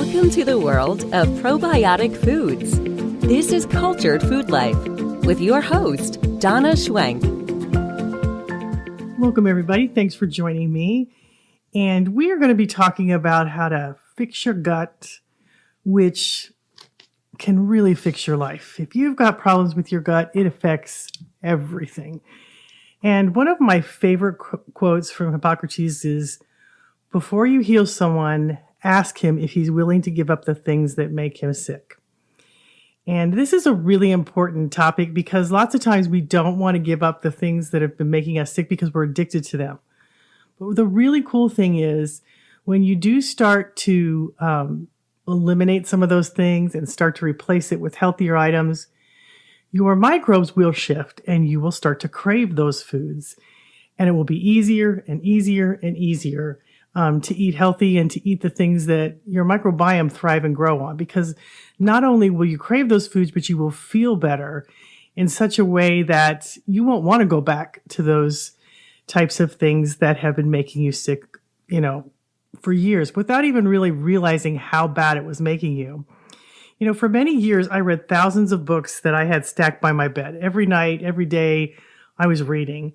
Welcome to the world of probiotic foods. This is Cultured Food Life with your host, Donna Schwenk. Welcome, everybody. Thanks for joining me. And we are going to be talking about how to fix your gut, which can really fix your life. If you've got problems with your gut, it affects everything. And one of my favorite quotes from Hippocrates is, before you heal someone, ask him if he's willing to give up the things that make him sick. And this is a really important topic because lots of times we don't want to give up the things that have been making us sick because we're addicted to them. But the really cool thing is when you do start to eliminate some of those things and start to replace it with healthier items, your microbes will shift and you will start to crave those foods. And it will be easier and easier and easier to eat healthy and to eat the things that your microbiome thrive and grow on. Because not only will you crave those foods, but you will feel better in such a way that you won't want to go back to those types of things that have been making you sick, for years without even really realizing how bad it was making you. For many years, I read thousands of books that I had stacked by my bed. Every night, every day, I was reading.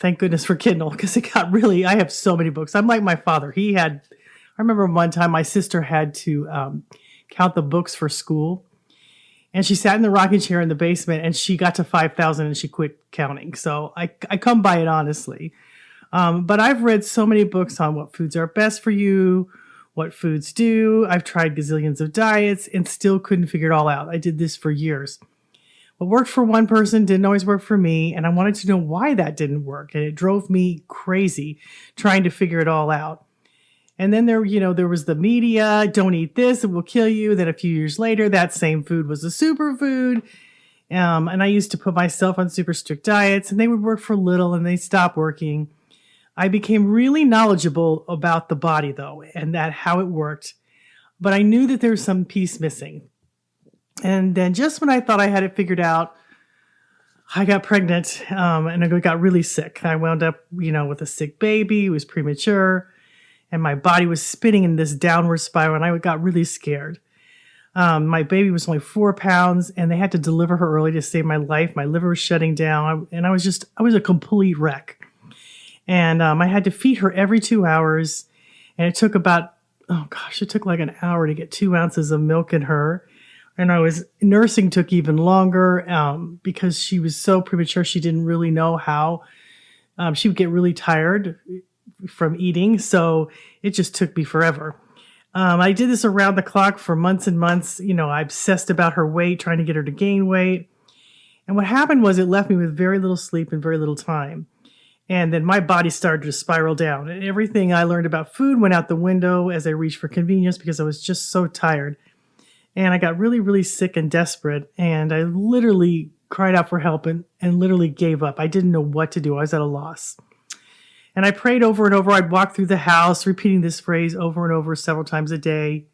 Thank goodness for Kindle, because I have so many books. I'm like my father. I remember one time my sister had to count the books for school. And she sat in the rocking chair in the basement and she got to 5,000 and she quit counting. So I come by it honestly. But I've read so many books on what foods are best for you, what foods do. I've tried gazillions of diets and still couldn't figure it all out. I did this for years. What worked for one person didn't always work for me, and I wanted to know why that didn't work, and it drove me crazy trying to figure it all out. And then there was the media, don't eat this, it will kill you. Then a few years later, that same food was a superfood, and I used to put myself on super strict diets, and they would work for a little, and they stopped working. I became really knowledgeable about the body, though, and how it worked, but I knew that there was some piece missing. And then just when I thought I had it figured out, I got pregnant and I got really sick. I wound up, with a sick baby. It was premature and my body was spinning in this downward spiral and I got really scared. My baby was only 4 pounds and they had to deliver her early to save my life. My liver was shutting down and I was a complete wreck. And I had to feed her every 2 hours. And it took it took like an hour to get 2 ounces of milk in her. And nursing took even longer because she was so premature. She didn't really know how. She would get really tired from eating. So it just took me forever. I did this around the clock for months and months. I obsessed about her weight, trying to get her to gain weight. And what happened was it left me with very little sleep and very little time. And then my body started to spiral down. And everything I learned about food went out the window as I reached for convenience because I was just so tired. And I got really, really sick and desperate. And I literally cried out for help and literally gave up. I didn't know what to do. I was at a loss. And I prayed over and over. I'd walk through the house repeating this phrase over and over several times a day.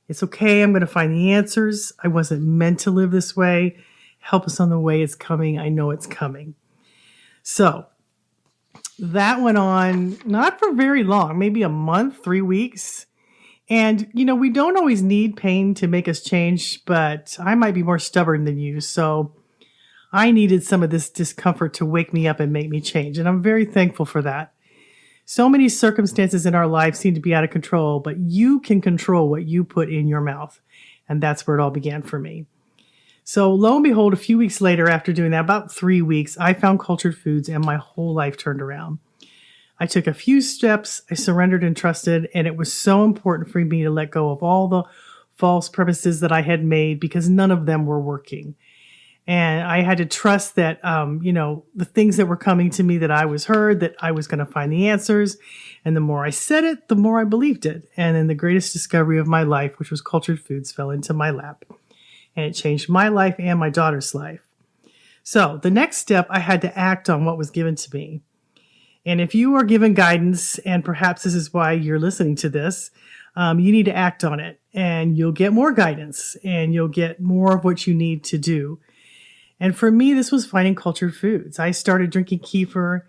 It's okay. I'm going to find the answers. I wasn't meant to live this way. Help is on the way. It's coming. I know it's coming. So that went on not for very long, maybe a month, 3 weeks. And, we don't always need pain to make us change, but I might be more stubborn than you. So I needed some of this discomfort to wake me up and make me change. And I'm very thankful for that. So many circumstances in our lives seem to be out of control, but you can control what you put in your mouth. And that's where it all began for me. So lo and behold, a few weeks later, after doing that, about 3 weeks, I found cultured foods and my whole life turned around. I took a few steps, I surrendered and trusted, and it was so important for me to let go of all the false premises that I had made because none of them were working. And I had to trust that, the things that were coming to me that I was heard, that I was going to find the answers. And the more I said it, the more I believed it. And then the greatest discovery of my life, which was cultured foods, fell into my lap. And it changed my life and my daughter's life. So the next step, I had to act on what was given to me. And if you are given guidance, and perhaps this is why you're listening to this, you need to act on it and you'll get more guidance and you'll get more of what you need to do. And for me, this was finding cultured foods. I started drinking kefir,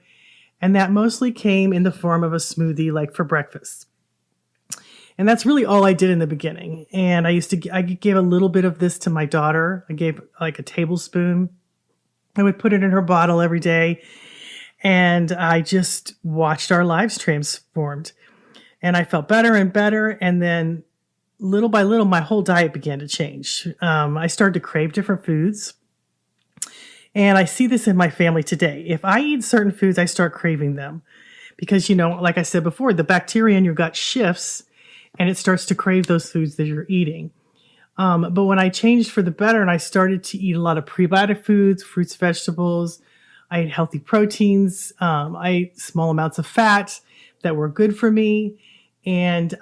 and that mostly came in the form of a smoothie like for breakfast. And that's really all I did in the beginning. And I gave a little bit of this to my daughter. I gave like a tablespoon. I would put it in her bottle every day. And I just watched our lives transformed. And I felt better and better. And then little by little, my whole diet began to change. I started to crave different foods. And I see this in my family today. If I eat certain foods, I start craving them. Because, like I said before, the bacteria in your gut shifts and it starts to crave those foods that you're eating. But when I changed for the better and I started to eat a lot of prebiotic foods, fruits, vegetables, I ate healthy proteins, I ate small amounts of fat that were good for me. And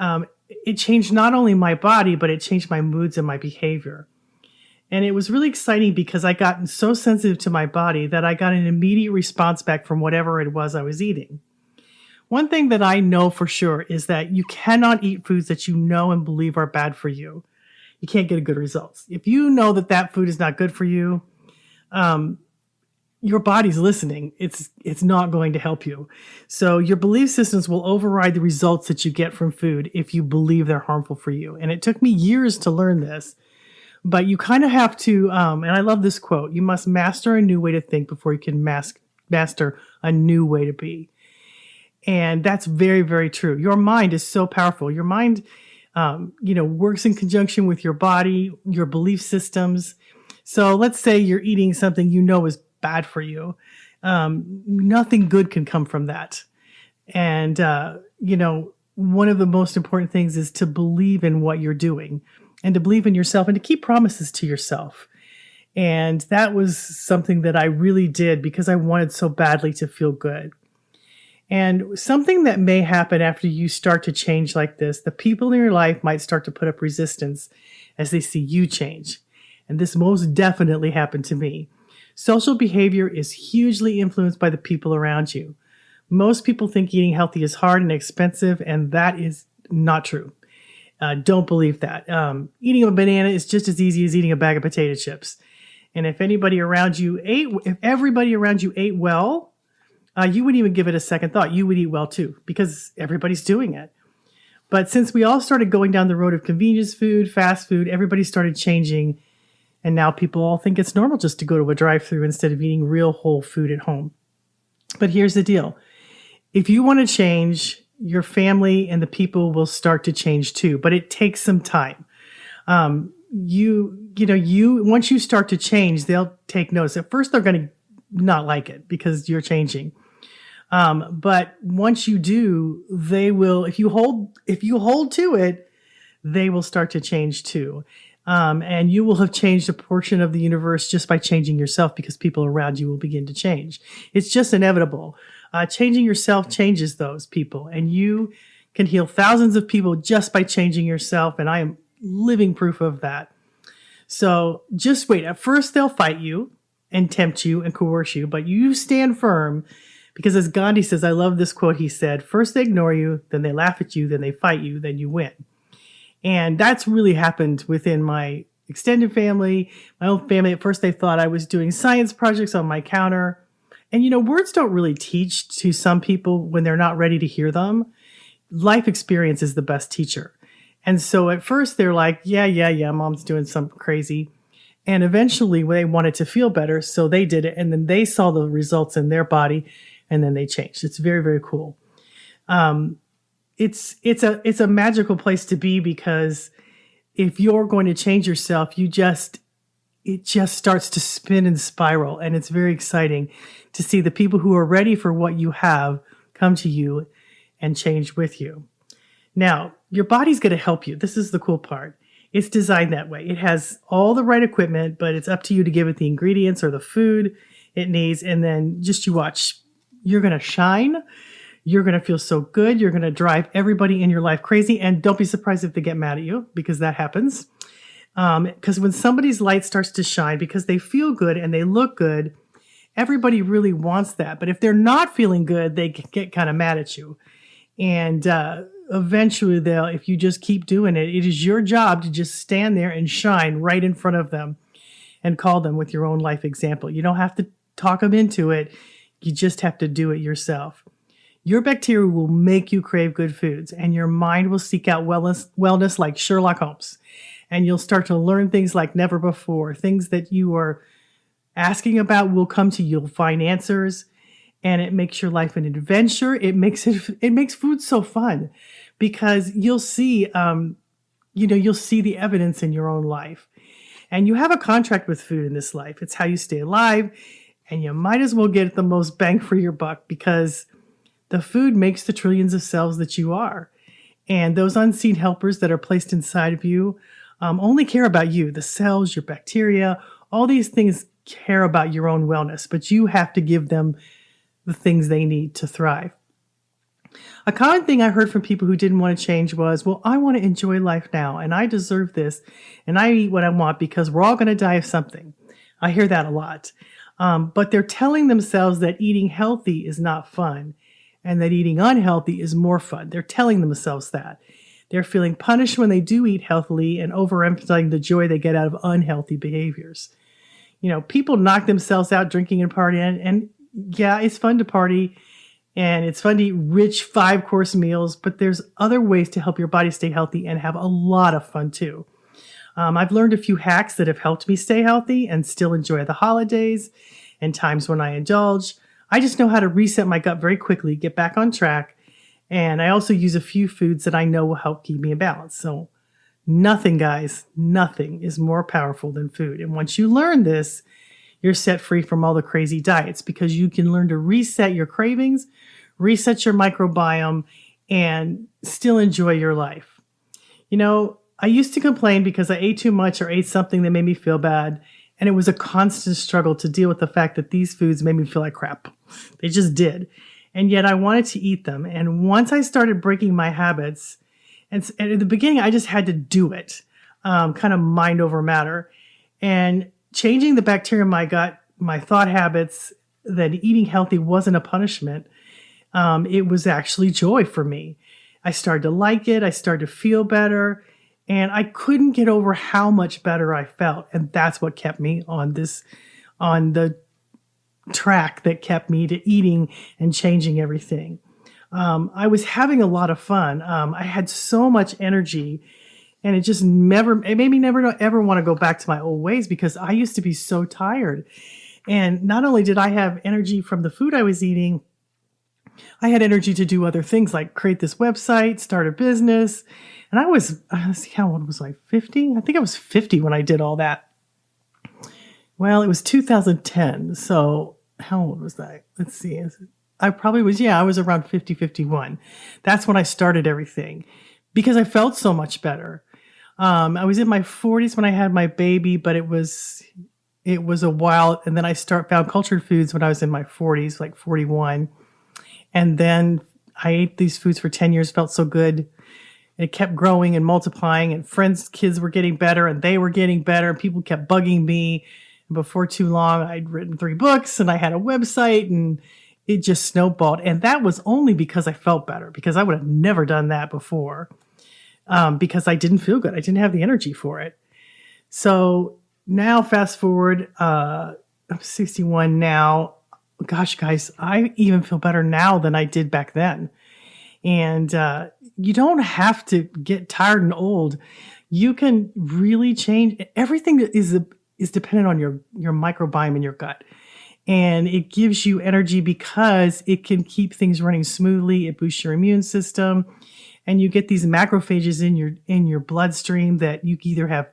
it changed not only my body, but it changed my moods and my behavior. And it was really exciting because I got so sensitive to my body that I got an immediate response back from whatever it was I was eating. One thing that I know for sure is that you cannot eat foods that you know and believe are bad for you. You can't get good results. If you know that that food is not good for you, your body's listening. It's not going to help you. So your belief systems will override the results that you get from food if you believe they're harmful for you. And it took me years to learn this, but you kind of have to, and I love this quote, you must master a new way to think before you can master a new way to be. And that's very, very true. Your mind is so powerful. Your mind, works in conjunction with your body, your belief systems. So let's say you're eating something you know is bad for you. Nothing good can come from that. And, one of the most important things is to believe in what you're doing and to believe in yourself and to keep promises to yourself. And that was something that I really did because I wanted so badly to feel good. And something that may happen after you start to change like this, the people in your life might start to put up resistance as they see you change. And this most definitely happened to me. Social behavior is hugely influenced by the people around you. Most people think eating healthy is hard and expensive, and that is not true. Don't believe that. Eating a banana is just as easy as eating a bag of potato chips. And if everybody around you ate well, you wouldn't even give it a second thought. You would eat well too, because everybody's doing it. But since we all started going down the road of convenience food, fast food, everybody started changing. And now people all think it's normal just to go to a drive-thru instead of eating real whole food at home. But here's the deal. If you want to change, your family and the people will start to change too. But it takes some time. Once you start to change, they'll take notice. At first, they're going to not like it because you're changing. But once you do, they will, if you hold to it, they will start to change too. And you will have changed a portion of the universe just by changing yourself because people around you will begin to change. It's just inevitable. Changing yourself changes those people, and you can heal thousands of people just by changing yourself. And I am living proof of that. So just wait. At first, they'll fight you and tempt you and coerce you, but you stand firm because as Gandhi says, I love this quote. He said, first they ignore you, then they laugh at you, then they fight you, then you win. And that's really happened within my extended family, my own family. At first, they thought I was doing science projects on my counter. And, words don't really teach to some people when they're not ready to hear them. Life experience is the best teacher. And so at first, they're like, yeah, mom's doing something crazy. And eventually, they wanted to feel better, so they did it. And then they saw the results in their body, and then they changed. It's very, very cool. It's a magical place to be because if you're going to change yourself, it just starts to spin and spiral. And it's very exciting to see the people who are ready for what you have come to you and change with you. Now, your body's going to help you. This is the cool part. It's designed that way. It has all the right equipment, but it's up to you to give it the ingredients or the food it needs. And then just you watch, you're going to shine. You're going to feel so good. You're going to drive everybody in your life crazy. And don't be surprised if they get mad at you because that happens. Because when somebody's light starts to shine because they feel good and they look good, everybody really wants that. But if they're not feeling good, they get kind of mad at you. And eventually, if you just keep doing it, it is your job to just stand there and shine right in front of them and call them with your own life example. You don't have to talk them into it. You just have to do it yourself. Your bacteria will make you crave good foods, and your mind will seek out wellness like Sherlock Holmes. And you'll start to learn things like never before. Things that you are asking about will come to you. You'll find answers, and it makes your life an adventure. It makes food so fun because you'll see you'll see the evidence in your own life. And you have a contract with food in this life. It's how you stay alive, and you might as well get the most bang for your buck because the food makes the trillions of cells that you are. And those unseen helpers that are placed inside of you only care about you. The cells, your bacteria, all these things care about your own wellness, but you have to give them the things they need to thrive. A common thing I heard from people who didn't want to change was, well, I want to enjoy life now, and I deserve this, and I eat what I want because we're all going to die of something. I hear that a lot. But they're telling themselves that eating healthy is not fun, and that eating unhealthy is more fun. They're telling themselves that. They're feeling punished when they do eat healthily and overemphasizing the joy they get out of unhealthy behaviors. People knock themselves out drinking and partying, and yeah, it's fun to party, and it's fun to eat rich 5-course meals, but there's other ways to help your body stay healthy and have a lot of fun too. I've learned a few hacks that have helped me stay healthy and still enjoy the holidays and times when I indulge. I just know how to reset my gut very quickly, get back on track, and I also use a few foods that I know will help keep me in balance. So nothing, guys, nothing is more powerful than food. And once you learn this, you're set free from all the crazy diets because you can learn to reset your cravings, reset your microbiome, and still enjoy your life. I used to complain because I ate too much or ate something that made me feel bad. And it was a constant struggle to deal with the fact that these foods made me feel like crap. They just did. And yet I wanted to eat them. And once I started breaking my habits, and at the beginning, I just had to do it, kind of mind over matter. And changing the bacteria in my gut, my thought habits, that eating healthy wasn't a punishment. It was actually joy for me. I started to like it. I started to feel better. And I couldn't get over how much better I felt. And that's what kept me on the track that kept me to eating and changing everything. I was having a lot of fun. I had so much energy, and it made me never ever want to go back to my old ways because I used to be so tired. And not only did I have energy from the food I was eating, I had energy to do other things like create this website, start a business. And let's see, how old was I? 50? I think I was 50 when I did all that. Well, it was 2010. So how old was I? Let's see. I was around 50, 51. That's when I started everything because I felt so much better. I was in my 40s when I had my baby, but it was a while. And then I found cultured foods when I was in my 40s, like 41. And then I ate these foods for 10 years, felt so good. It kept growing and multiplying, and friends' kids were getting better, and they were getting better, and people kept bugging me. And before too long, I'd written 3 books, and I had a website, and it just snowballed. And that was only because I felt better, because I would have never done that before, because I didn't feel good. I didn't have the energy for it. So now, fast forward, I'm 61 now. Gosh, guys, I even feel better now than I did back then. And you don't have to get tired and old. You can really change. Everything is dependent on your microbiome in your gut. And it gives you energy because it can keep things running smoothly. It boosts your immune system. And you get these macrophages in your bloodstream that you either have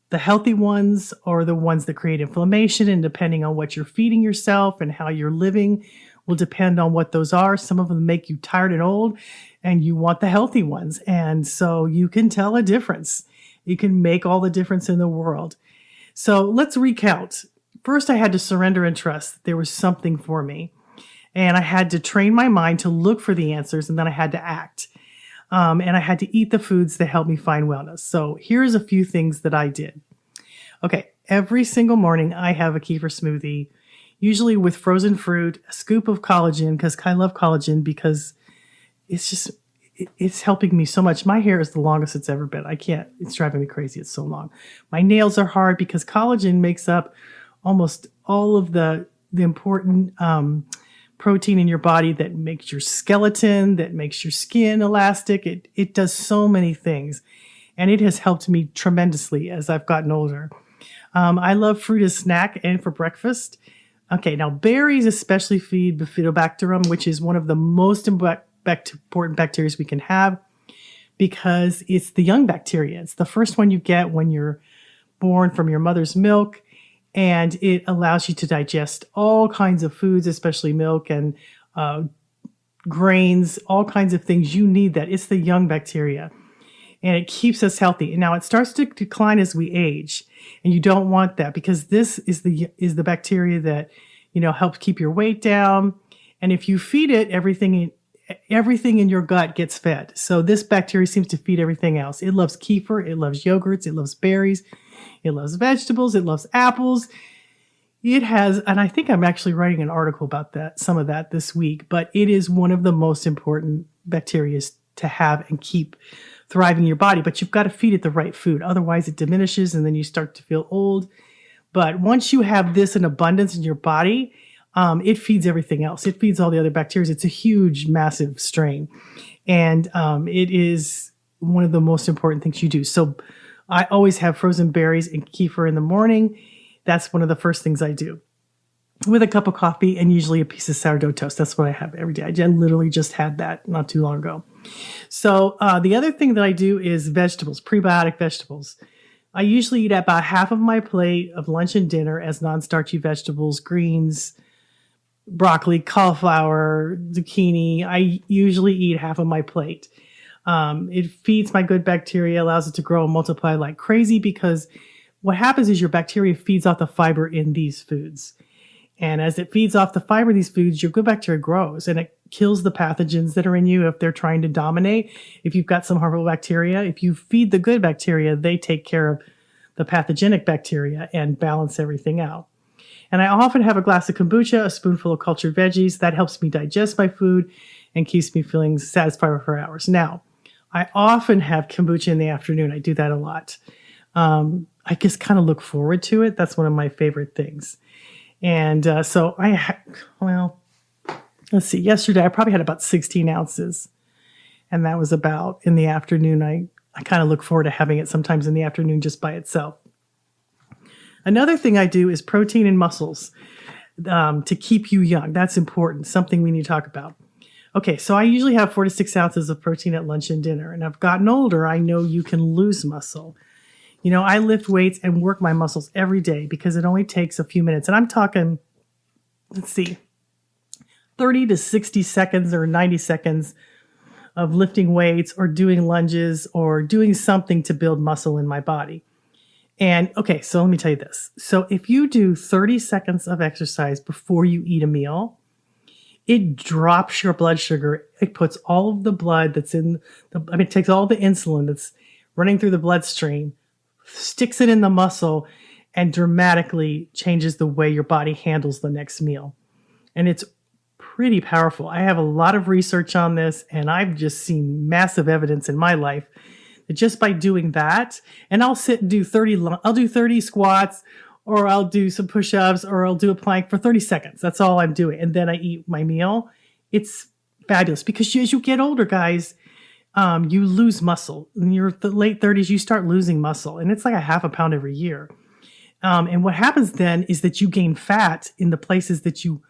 the healthy ones or the ones that create inflammation. And depending on what you're feeding yourself and how you're living will depend on what those are. Some of them make you tired and old, and you want the healthy ones. And so you can tell a difference. You can make all the difference in the world. So let's recount. First, I had to surrender and trust that there was something for me. And I had to train my mind to look for the answers, and then I had to act. And I had to eat the foods that helped me find wellness. So here's a few things that I did. Okay, every single morning I have a kefir smoothie, usually with frozen fruit, a scoop of collagen, because I love collagen because it's helping me so much. My hair is the longest it's ever been. It's driving me crazy. It's so long. My nails are hard because collagen makes up almost all of the important protein in your body that makes your skeleton, that makes your skin elastic. It does so many things. And it has helped me tremendously as I've gotten older. I love fruit as snack and for breakfast. Okay, now berries especially feed bifidobacterium, which is one of the most important bacteria we can have because it's the young bacteria. It's the first one you get when you're born from your mother's milk, and it allows you to digest all kinds of foods, especially milk and grains, all kinds of things. You need that. It's the young bacteria, and it keeps us healthy. And now it starts to decline as we age, and you don't want that because this is the bacteria that helps keep your weight down. And if you feed it, everything in your gut gets fed. So this bacteria seems to feed everything else. It loves kefir, it loves yogurts, it loves berries, it loves vegetables, it loves apples. It has, and I think I'm actually writing an article about some of that this week, but it is one of the most important bacteria to have and keep thriving in your body. But you've got to feed it the right food. Otherwise it diminishes and then you start to feel old. But once you have this in abundance in your body, it feeds everything else. It feeds all the other bacteria. It's a huge, massive strain. And it is one of the most important things you do. So I always have frozen berries and kefir in the morning. That's one of the first things I do with a cup of coffee and usually a piece of sourdough toast. That's what I have every day. I literally just had that not too long ago. So the other thing that I do is vegetables, prebiotic vegetables. I usually eat about half of my plate of lunch and dinner as non-starchy vegetables, greens, broccoli, cauliflower, zucchini. I usually eat half of my plate. It feeds my good bacteria, allows it to grow and multiply like crazy because what happens is your bacteria feeds off the fiber in these foods. And as it feeds off the fiber in these foods, your good bacteria grows and it kills the pathogens that are in you if they're trying to dominate. If you've got some harmful bacteria, if you feed the good bacteria, they take care of the pathogenic bacteria and balance everything out. And I often have a glass of kombucha, a spoonful of cultured veggies. That helps me digest my food and keeps me feeling satisfied for hours. Now, I often have kombucha in the afternoon. I do that a lot. I just kind of look forward to it. That's one of my favorite things. And so let's see. Yesterday, I probably had about 16 ounces. And that was about in the afternoon. I kind of look forward to having it sometimes in the afternoon just by itself. Another thing I do is protein and muscles to keep you young. That's important, something we need to talk about. Okay, so I usually have 4 to 6 ounces of protein at lunch and dinner. And I've gotten older. I know you can lose muscle. I lift weights and work my muscles every day because it only takes a few minutes. And I'm talking, 30 to 60 seconds or 90 seconds of lifting weights or doing lunges or doing something to build muscle in my body. And okay, so let me tell you this. So if you do 30 seconds of exercise before you eat a meal, it drops your blood sugar. It puts all of the blood that's it takes all the insulin that's running through the bloodstream, sticks it in the muscle, and dramatically changes the way your body handles the next meal. And it's pretty powerful. I have a lot of research on this, and I've just seen massive evidence in my life that just by doing that, and I'll sit and do 30 squats, or I'll do some push-ups, or I'll do a plank for 30 seconds. That's all I'm doing. And then I eat my meal. It's fabulous because as you get older, guys, you lose muscle. In your late 30s, you start losing muscle, and it's like a half a pound every year. And what happens then is that you gain fat in the places that you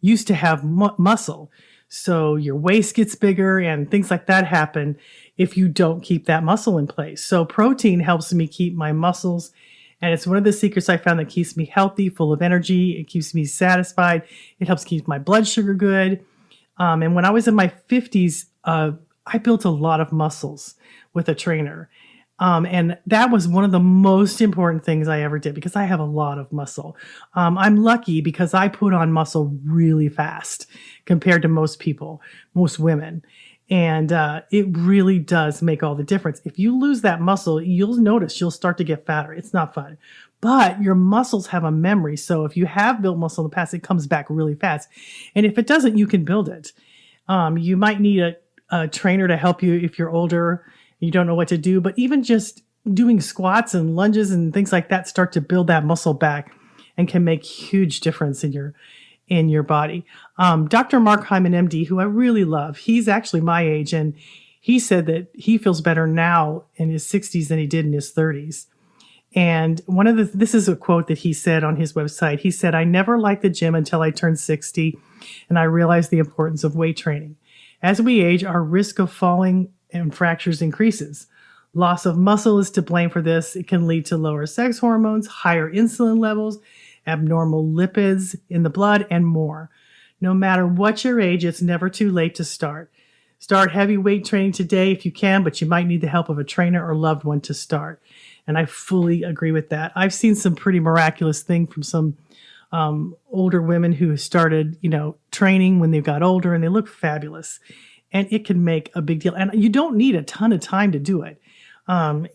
used to have muscle. So your waist gets bigger and things like that happen if you don't keep that muscle in place. So protein helps me keep my muscles. And it's one of the secrets I found that keeps me healthy, full of energy. It keeps me satisfied. It helps keep my blood sugar good. And when I was in my 50s, I built a lot of muscles with a trainer. And that was one of the most important things I ever did because I have a lot of muscle. I'm lucky because I put on muscle really fast compared to most people, most women. And it really does make all the difference. If you lose that muscle, you'll notice you'll start to get fatter. It's not fun. But your muscles have a memory. So if you have built muscle in the past, it comes back really fast. And if it doesn't, you can build it. You might need a trainer to help you if you're older. You don't know what to do, but even just doing squats and lunges and things like that start to build that muscle back and can make huge difference in in your body. Dr. Mark Hyman, MD, who I really love, he's actually my age, and he said that he feels better now in his 60s than he did in his 30s. And this is a quote that he said on his website. He said, "I never liked the gym until I turned 60, and I realized the importance of weight training. As we age, our risk of falling and fractures increases. Loss of muscle is to blame for this. It can lead to lower sex hormones, higher insulin levels, abnormal lipids in the blood, and more. No matter what your age, it's never too late to start. Start heavy weight training today if you can, but you might need the help of a trainer or loved one to start." And I fully agree with that. I've seen some pretty miraculous things from some older women who started, training when they got older, and they look fabulous. And it can make a big deal. And you don't need a ton of time to do it.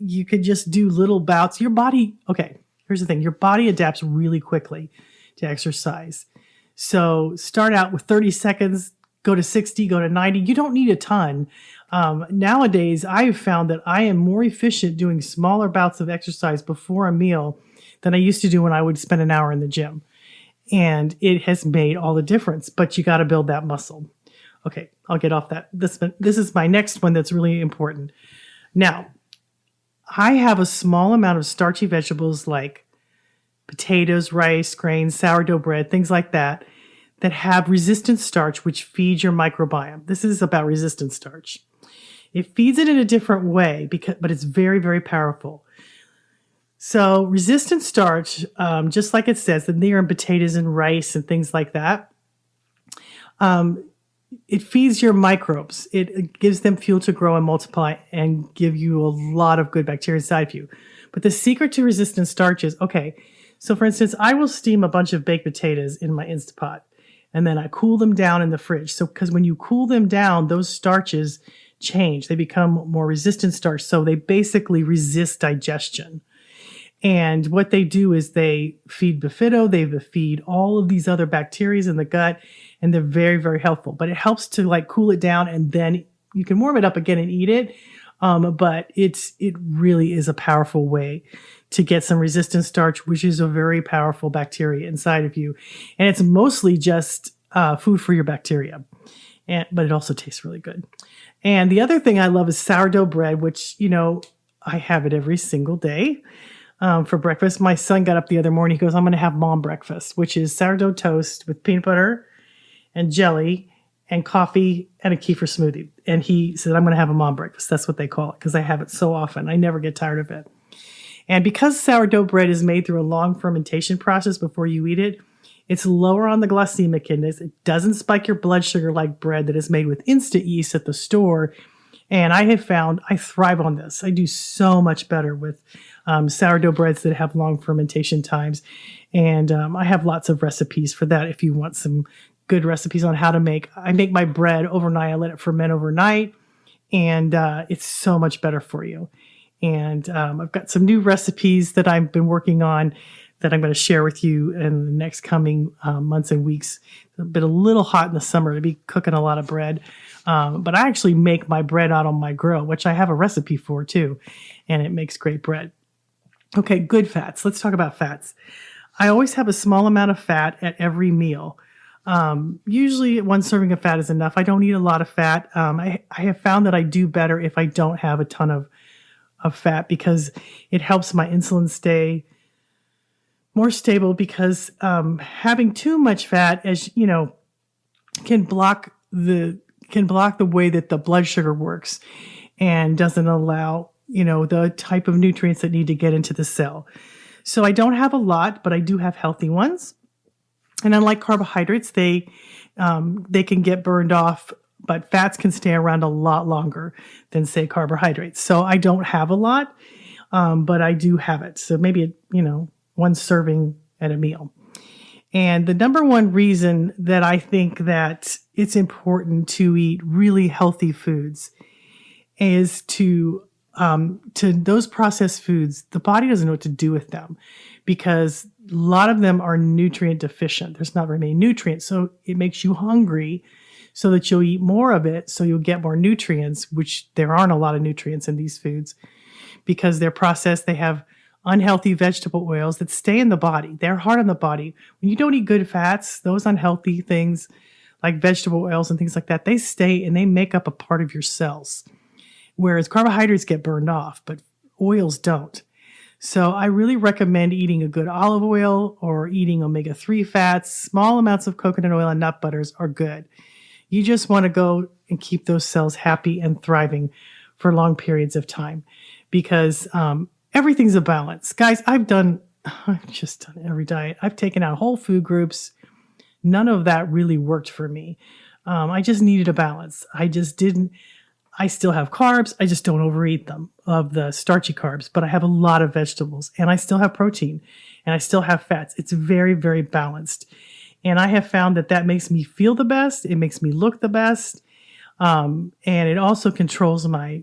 You could just do little bouts. Your body, okay, here's the thing. Your body adapts really quickly to exercise. So start out with 30 seconds, go to 60, go to 90. You don't need a ton. Nowadays, I have found that I am more efficient doing smaller bouts of exercise before a meal than I used to do when I would spend an hour in the gym. And it has made all the difference, but you got to build that muscle. Okay, I'll get off that. This is my next one that's really important. Now, I have a small amount of starchy vegetables like potatoes, rice, grains, sourdough bread, things like that have resistant starch, which feeds your microbiome. This is about resistant starch. It feeds it in a different way, but it's very, very powerful. So resistant starch, just like it says, and they're in potatoes and rice and things like that, it feeds your microbes. It gives them fuel to grow and multiply and give you a lot of good bacteria inside of you. But the secret to resistant starch is, okay, so for instance, I will steam a bunch of baked potatoes in my Instapot, and then I cool them down in the fridge. So because when you cool them down, those starches change. They become more resistant starch. So they basically resist digestion. And what they do is they feed bifido, they feed all of these other bacteria in the gut, and they're very, very helpful. But it helps to cool it down, and then you can warm it up again and eat it. But it really is a powerful way to get some resistant starch, which is a very powerful bacteria inside of you. And it's mostly just food for your bacteria. But it also tastes really good. And the other thing I love is sourdough bread, which, I have it every single day. For breakfast. My son got up the other morning. He goes, "I'm going to have mom breakfast," which is sourdough toast with peanut butter and jelly and coffee and a kefir smoothie. And he said, "I'm going to have a mom breakfast." That's what they call it because I have it so often. I never get tired of it. And because sourdough bread is made through a long fermentation process before you eat it, it's lower on the glycemic index. It doesn't spike your blood sugar like bread that is made with instant yeast at the store. And I have found I thrive on this. I do so much better with sourdough breads that have long fermentation times. And I have lots of recipes for that if you want some good recipes on how to make. I make my bread overnight. I let it ferment overnight. And it's so much better for you. And I've got some new recipes that I've been working on that I'm going to share with you in the next coming months and weeks. It's been a little hot in the summer to be cooking a lot of bread. But I actually make my bread out on my grill, which I have a recipe for too. And it makes great bread. Okay, good fats. Let's talk about fats. I always have a small amount of fat at every meal. Usually one serving of fat is enough. I don't eat a lot of fat. I have found that I do better if I don't have a ton of fat because it helps my insulin stay more stable because having too much fat, as you know, can block the way that the blood sugar works and doesn't allow, the type of nutrients that need to get into the cell. So I don't have a lot, but I do have healthy ones. And unlike carbohydrates, they can get burned off, but fats can stay around a lot longer than, say, carbohydrates. So I don't have a lot, but I do have it. So maybe, one serving at a meal. And the number one reason that I think that it's important to eat really healthy foods is to those processed foods, the body doesn't know what to do with them because a lot of them are nutrient deficient. There's not very many nutrients. So it makes you hungry so that you'll eat more of it. So you'll get more nutrients, which there aren't a lot of nutrients in these foods because they're processed. They have unhealthy vegetable oils that stay in the body. They're hard on the body. When you don't eat good fats, those unhealthy things like vegetable oils and things like that, they stay and they make up a part of your cells. Whereas carbohydrates get burned off, but oils don't. So I really recommend eating a good olive oil or eating omega-3 fats. Small amounts of coconut oil and nut butters are good. You just want to go and keep those cells happy and thriving for long periods of time because everything's a balance. Guys, I've just done every diet. I've taken out whole food groups. None of that really worked for me. I just needed a balance. I still have carbs. I just don't overeat them of the starchy carbs, but I have a lot of vegetables and I still have protein and I still have fats. It's very, very balanced. And I have found that makes me feel the best. It makes me look the best. And it also controls my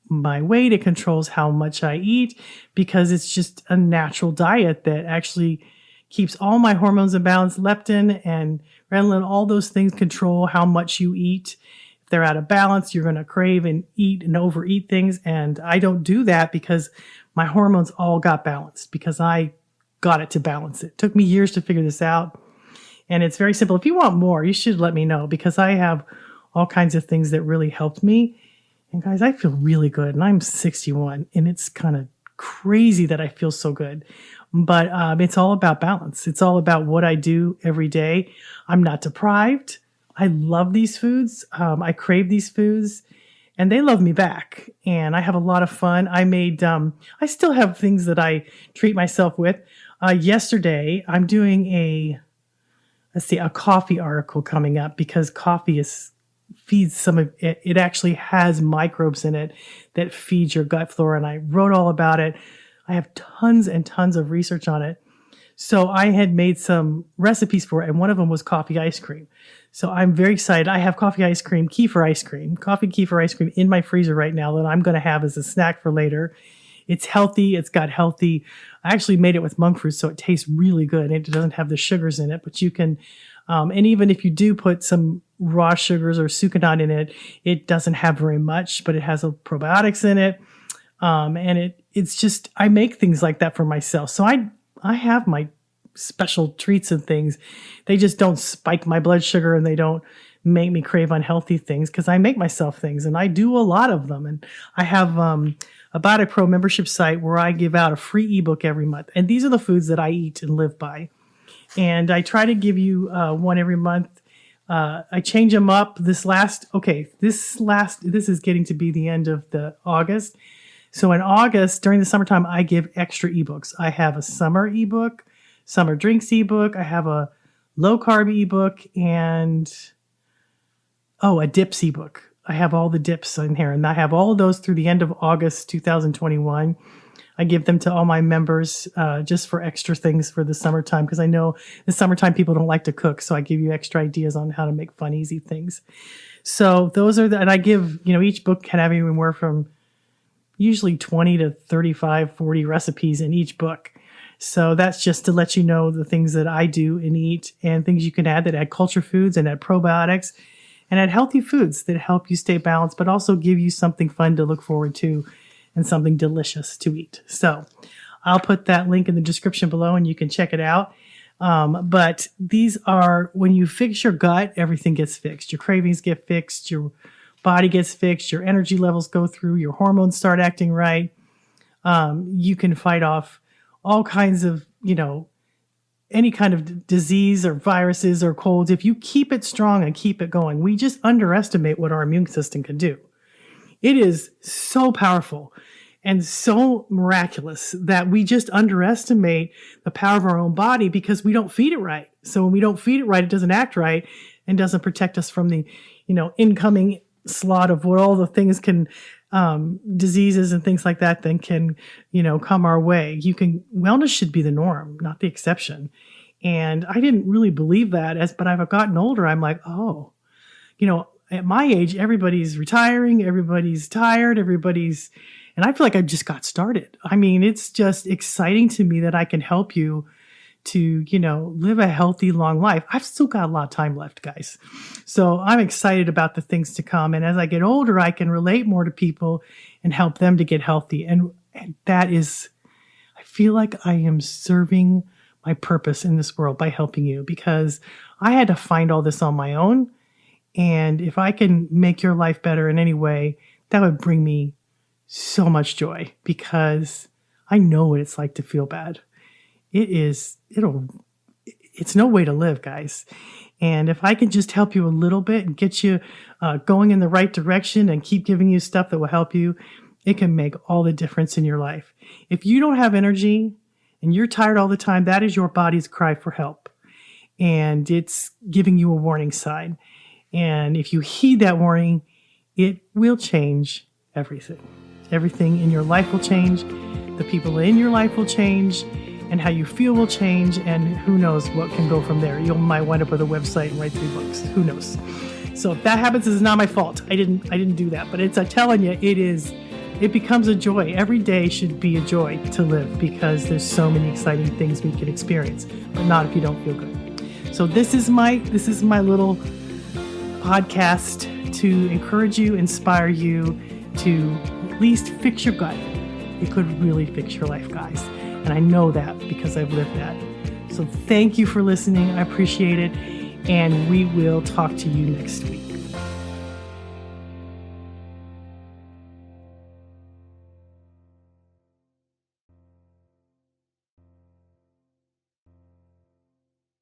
weight. It controls how much I eat because it's just a natural diet that actually keeps all my hormones in balance. Leptin and ghrelin, all those things control how much you eat. If they're out of balance, you're going to crave and eat and overeat things. And I don't do that because my hormones all got balanced because I got it to balance it. It took me years to figure this out. And it's very simple. If you want more, you should let me know because I have all kinds of things that really helped me. And guys, I feel really good. And I'm 61 and it's kind of crazy that I feel so good. But it's all about balance. It's all about what I do every day. I'm not deprived. I love these foods. I crave these foods and they love me back. And I have a lot of fun. I still have things that I treat myself with. Yesterday, I'm doing a coffee article coming up because coffee feeds some of it. It actually has microbes in it that feed your gut flora. And I wrote all about it. I have tons and tons of research on it. So I had made some recipes for it, and one of them was coffee ice cream. So I'm very excited. I have coffee kefir ice cream in my freezer right now that I'm going to have as a snack for later. It's healthy. It's got healthy. I actually made it with monk fruit, so it tastes really good. It doesn't have the sugars in it, but you can, and even if you do put some raw sugars or sucanat in it, it doesn't have very much, but it has probiotics in it. And it's just, I make things like that for myself. So I have my special treats and things. They just don't spike my blood sugar and they don't make me crave unhealthy things because I make myself things and I do a lot of them. And I have a Body Pro membership site where I give out a free ebook every month. And these are the foods that I eat and live by. And I try to give you one every month. I change them up. This is getting to be the end of the August. So in August, during the summertime, I give extra ebooks. I have a summer ebook, summer drinks ebook. I have a low carb ebook and, a dips ebook. I have all the dips in here and I have all of those through the end of August 2021. I give them to all my members just for extra things for the summertime because I know the summertime people don't like to cook. So I give you extra ideas on how to make fun, easy things. So those are and I give, each book can have anywhere from usually 20 to 35, 40 recipes in each book. So that's just to let you know the things that I do and eat and things you can add that add culture foods and add probiotics and add healthy foods that help you stay balanced, but also give you something fun to look forward to and something delicious to eat. So I'll put that link in the description below and you can check it out. But these are, when you fix your gut, everything gets fixed. Your cravings get fixed, your body gets fixed, your energy levels go through, your hormones start acting right. You can fight off all kinds of, any kind of disease or viruses or colds. If you keep it strong and keep it going, we just underestimate what our immune system can do. It is so powerful and so miraculous that we just underestimate the power of our own body because we don't feed it right. So when we don't feed it right, it doesn't act right and doesn't protect us from the, incoming slot of what all the things can, diseases and things like that then can, come our way. Wellness should be the norm, not the exception. And I didn't really believe that but I've gotten older. I'm like, at my age, everybody's retiring, everybody's tired, and I feel like I just got started. I mean, it's just exciting to me that I can help you to, live a healthy, long life. I've still got a lot of time left, guys. So I'm excited about the things to come. And as I get older, I can relate more to people and help them to get healthy. And that is, I feel like I am serving my purpose in this world by helping you, because I had to find all this on my own. And if I can make your life better in any way, that would bring me so much joy, because I know what it's like to feel bad. It's no way to live, guys. And if I can just help you a little bit and get you going in the right direction and keep giving you stuff that will help you, it can make all the difference in your life. If you don't have energy and you're tired all the time, that is your body's cry for help. And it's giving you a warning sign. And if you heed that warning, it will change everything. Everything in your life will change. The people in your life will change. And how you feel will change. And who knows what can go from there. You might wind up with a website and write 3 books. Who knows? So if that happens, it's not my fault. I didn't do that. But I'm telling you, it becomes a joy. Every day should be a joy to live, because there's so many exciting things we can experience, but not if you don't feel good. So this is my little podcast to encourage you, inspire you to at least fix your gut. It could really fix your life, guys. And I know that because I've lived that. So thank you for listening. I appreciate it. And we will talk to you next week.